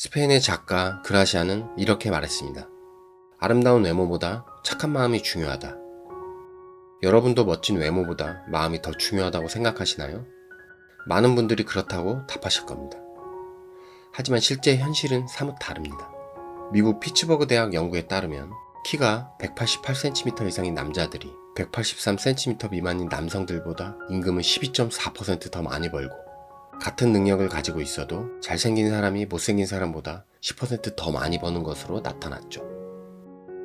스페인의 작가 그라시아는 이렇게 말했습니다. 아름다운 외모보다 착한 마음이 중요하다. 여러분도 멋진 외모보다 마음이 더 중요하다고 생각하시나요? 많은 분들이 그렇다고 답하실 겁니다. 하지만 실제 현실은 사뭇 다릅니다. 미국 피츠버그 대학 연구에 따르면 키가 188cm 이상인 남자들이 183cm 미만인 남성들보다 임금은 12.4% 더 많이 벌고, 같은 능력을 가지고 있어도 잘생긴 사람이 못생긴 사람보다 10% 더 많이 버는 것으로 나타났죠.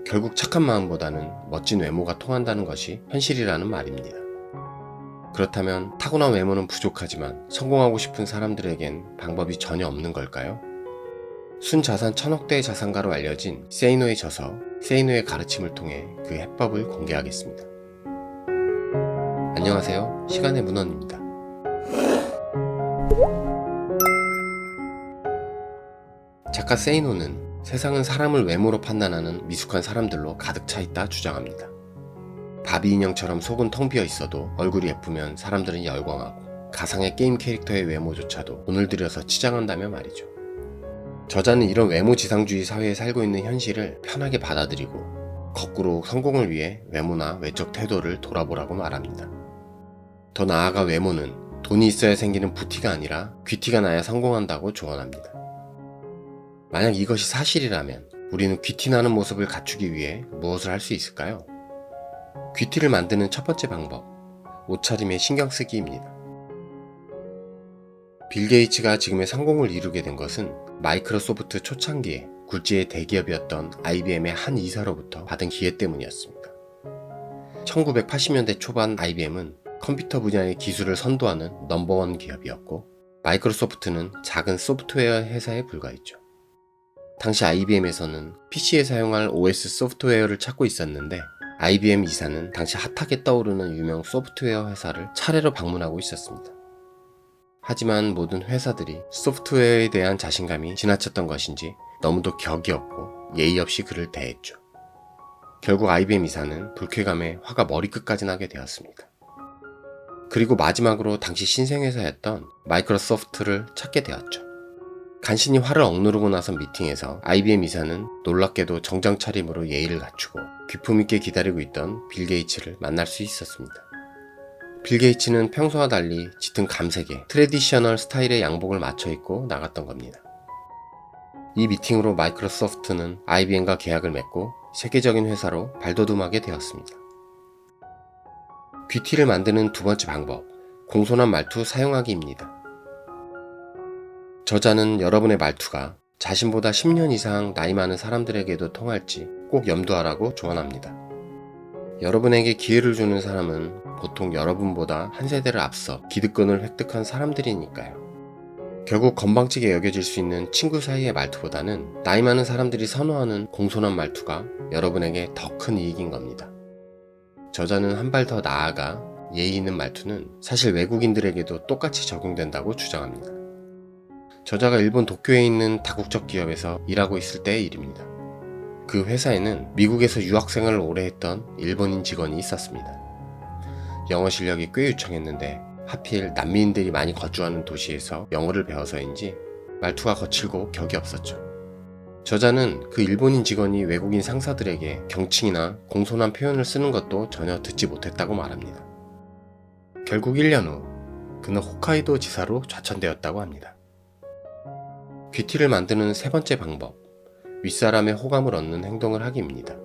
결국 착한 마음보다는 멋진 외모가 통한다는 것이 현실이라는 말입니다. 그렇다면 타고난 외모는 부족하지만 성공하고 싶은 사람들에겐 방법이 전혀 없는 걸까요? 순자산 1000억대의 자산가로 알려진 세이노의 저서 세이노의 가르침을 통해 그 해법을 공개하겠습니다. 안녕하세요. 시간의 문헌입니다. 작가 세이노는 세상은 사람을 외모로 판단하는 미숙한 사람들로 가득 차 있다 주장합니다. 바비 인형처럼 속은 텅 비어 있어도 얼굴이 예쁘면 사람들은 열광하고, 가상의 게임 캐릭터의 외모조차도 돈을 들여서 치장한다며 말이죠. 저자는 이런 외모지상주의 사회에 살고 있는 현실을 편하게 받아들이고, 거꾸로 성공을 위해 외모나 외적 태도를 돌아보라고 말합니다. 더 나아가 외모는 돈이 있어야 생기는 부티가 아니라 귀티가 나야 성공한다고 조언합니다. 만약 이것이 사실이라면 우리는 귀티나는 모습을 갖추기 위해 무엇을 할 수 있을까요? 귀티를 만드는 첫 번째 방법, 옷차림에 신경 쓰기입니다. 빌 게이츠가 지금의 성공을 이루게 된 것은 마이크로소프트 초창기에 굴지의 대기업이었던 IBM의 한 이사로부터 받은 기회 때문이었습니다. 1980년대 초반 IBM은 컴퓨터 분야의 기술을 선도하는 넘버원 기업이었고, 마이크로소프트는 작은 소프트웨어 회사에 불과했죠. 당시 IBM에서는 PC에 사용할 OS 소프트웨어를 찾고 있었는데, IBM 이사는 당시 핫하게 떠오르는 유명 소프트웨어 회사를 차례로 방문하고 있었습니다. 하지만 모든 회사들이 소프트웨어에 대한 자신감이 지나쳤던 것인지 너무도 격이 없고 예의 없이 그를 대했죠. 결국 IBM 이사는 불쾌감에 화가 머리끝까지 나게 되었습니다. 그리고 마지막으로 당시 신생회사였던 마이크로소프트를 찾게 되었죠. 간신히 화를 억누르고 나선 미팅에서 IBM 이사는 놀랍게도 정장 차림으로 예의를 갖추고 귀품 있게 기다리고 있던 빌 게이츠를 만날 수 있었습니다. 빌 게이츠는 평소와 달리 짙은 감색의 트래디셔널 스타일의 양복을 맞춰 입고 나갔던 겁니다. 이 미팅으로 마이크로소프트는 IBM과 계약을 맺고 세계적인 회사로 발돋움하게 되었습니다. 귀티를 만드는 두 번째 방법, 공손한 말투 사용하기입니다. 저자는 여러분의 말투가 자신보다 10년 이상 나이 많은 사람들에게도 통할지 꼭 염두하라고 조언합니다. 여러분에게 기회를 주는 사람은 보통 여러분보다 한 세대를 앞서 기득권을 획득한 사람들이니까요. 결국 건방지게 여겨질 수 있는 친구 사이의 말투보다는 나이 많은 사람들이 선호하는 공손한 말투가 여러분에게 더 큰 이익인 겁니다. 저자는 한 발 더 나아가 예의 있는 말투는 사실 외국인들에게도 똑같이 적용된다고 주장합니다. 저자가 일본 도쿄에 있는 다국적 기업에서 일하고 있을 때의 일입니다. 그 회사에는 미국에서 유학생활을 오래 했던 일본인 직원이 있었습니다. 영어 실력이 꽤 유창했는데 하필 난민들이 많이 거주하는 도시에서 영어를 배워서인지 말투가 거칠고 격이 없었죠. 저자는 그 일본인 직원이 외국인 상사들에게 경칭이나 공손한 표현을 쓰는 것도 전혀 듣지 못했다고 말합니다. 결국 1년 후 그는 홋카이도 지사로 좌천되었다고 합니다. 귀티를 만드는 세 번째 방법, 윗사람의 호감을 얻는 행동을 하기입니다.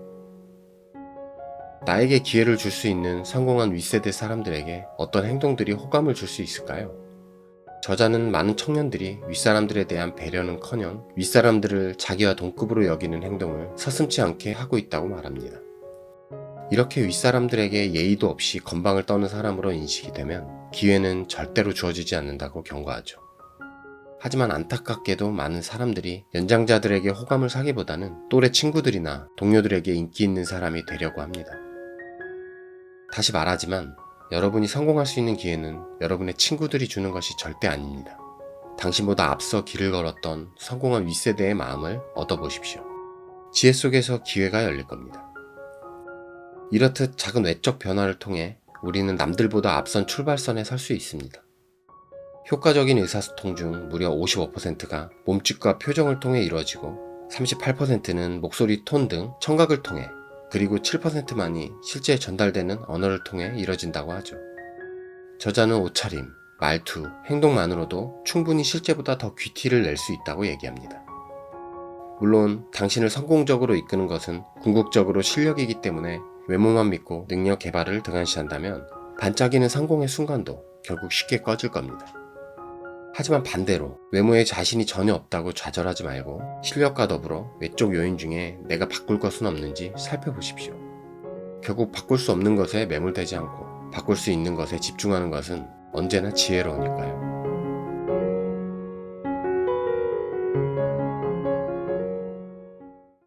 나에게 기회를 줄 수 있는 성공한 윗세대 사람들에게 어떤 행동들이 호감을 줄 수 있을까요? 저자는 많은 청년들이 윗사람들에 대한 배려는커녕 윗사람들을 자기와 동급으로 여기는 행동을 서슴지 않게 하고 있다고 말합니다. 이렇게 윗사람들에게 예의도 없이 건방을 떠는 사람으로 인식이 되면 기회는 절대로 주어지지 않는다고 경고하죠. 하지만 안타깝게도 많은 사람들이 연장자들에게 호감을 사기보다는 또래 친구들이나 동료들에게 인기 있는 사람이 되려고 합니다. 다시 말하지만 여러분이 성공할 수 있는 기회는 여러분의 친구들이 주는 것이 절대 아닙니다. 당신보다 앞서 길을 걸었던 성공한 윗세대의 마음을 얻어보십시오. 지혜 속에서 기회가 열릴 겁니다. 이렇듯 작은 외적 변화를 통해 우리는 남들보다 앞선 출발선에 설 수 있습니다. 효과적인 의사소통 중 무려 55%가 몸짓과 표정을 통해 이루어지고 38%는 목소리 톤 등 청각을 통해, 그리고 7%만이 실제 전달되는 언어를 통해 이뤄진다고 하죠. 저자는 옷차림, 말투, 행동만으로도 충분히 실제보다 더 귀티를 낼 수 있다고 얘기합니다. 물론 당신을 성공적으로 이끄는 것은 궁극적으로 실력이기 때문에 외모만 믿고 능력 개발을 등한시한다면 반짝이는 성공의 순간도 결국 쉽게 꺼질 겁니다. 하지만 반대로 외모에 자신이 전혀 없다고 좌절하지 말고 실력과 더불어 외적 요인 중에 내가 바꿀 것은 없는지 살펴보십시오. 결국 바꿀 수 없는 것에 매몰되지 않고 바꿀 수 있는 것에 집중하는 것은 언제나 지혜로우니까요.